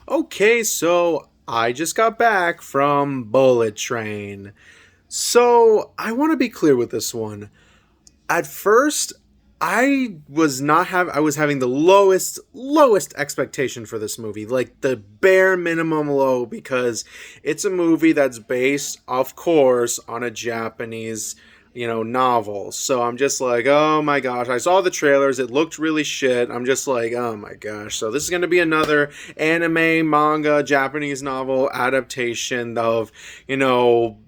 Okay, so I just got back from Bullet Train. So I want to be clear with this one. At first, I was having the lowest expectation for this movie, like the bare minimum low, because it's a movie that's based, of course, on a Japanese novel. So I'm just like, oh my gosh, I saw the trailers, it looked really shit. I'm just like, oh my gosh. So this is going to be another anime, manga, Japanese novel adaptation of, you know,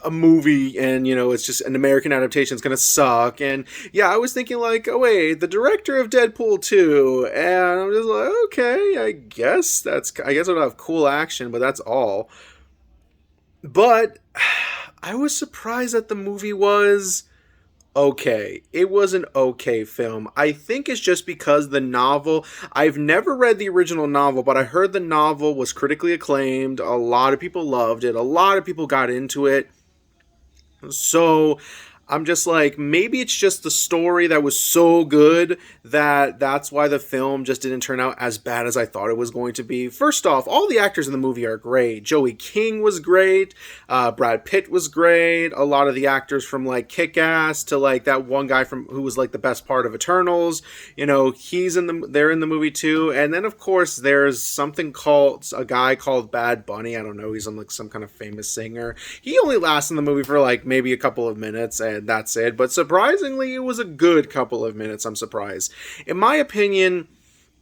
a movie, and it's just an American adaptation. It's gonna suck. And yeah, I was thinking like, oh wait, the director of Deadpool 2, and I'm just like, okay, I guess it'll have cool action, but that's all. But I was surprised that the movie was okay. It was an okay film. I think it's just because the novel, I've never read the original novel, but I heard the novel was critically acclaimed. A lot of people loved it. A lot of people got into it. So I'm just like, maybe it's just the story that was so good that that's why the film just didn't turn out as bad as I thought it was going to be. First off, all the actors in the movie are great. Joey King was great. Brad Pitt was great. A lot of the actors from like Kick Ass to like that one guy from who was like the best part of Eternals. They're in the movie too. And then of course there's something called a guy called Bad Bunny. I don't know. He's on like some kind of famous singer. He only lasts in the movie for like maybe a couple of minutes, and that's it. But surprisingly, it was a good couple of minutes. I'm surprised. In my opinion,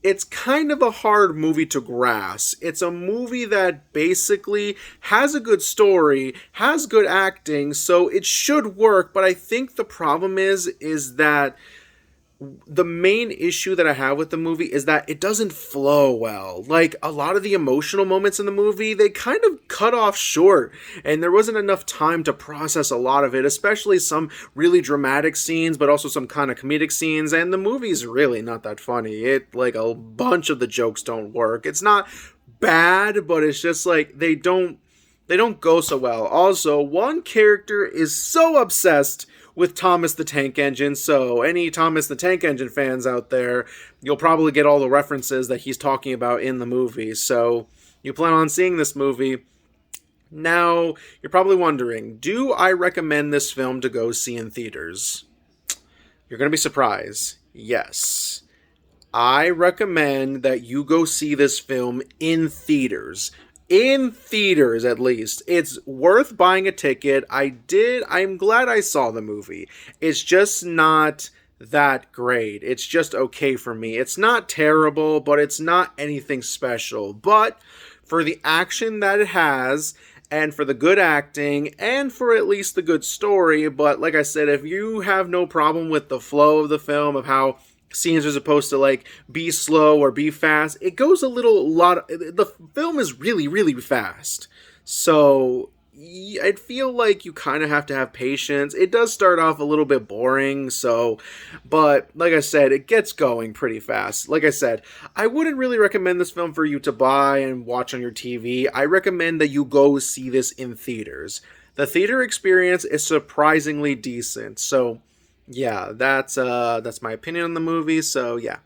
it's kind of a hard movie to grasp. It's a movie that basically has a good story, has good acting, so it should work. But I think the problem is that the main issue that I have with the movie is that it doesn't flow well. Like a lot of the emotional moments in the movie, they kind of cut off short, and there wasn't enough time to process a lot of it, especially some really dramatic scenes, but also some kind of comedic scenes. And the movie's really not that funny. It like a bunch of the jokes don't work. It's not bad, but it's just like they don't go so well. Also, one character is so obsessed with Thomas the Tank Engine, so any Thomas the Tank Engine fans out there, you'll probably get all the references that he's talking about in the movie. So you plan on seeing this movie. Now, you're probably wondering, do I recommend this film to go see in theaters? You're going to be surprised. Yes. I recommend that you go see this film in theaters. In theaters, at least. It's worth buying a ticket. I'm glad I saw the movie. It's just not that great. It's just okay for me. It's not terrible, but it's not anything special. But for the action that it has, and for the good acting, and for at least the good story, but like I said, if you have no problem with the flow of the film, of how scenes are supposed to like be slow or be fast, it goes a little lot. The film is really fast, so I feel like you kind of have to have patience. It does start off a little bit boring, so, but like I said, it gets going pretty fast. Like I said, I wouldn't really recommend this film for you to buy and watch on your TV. I recommend that you go see this in theaters. The theater experience is surprisingly decent. So yeah, that's my opinion on the movie. So yeah,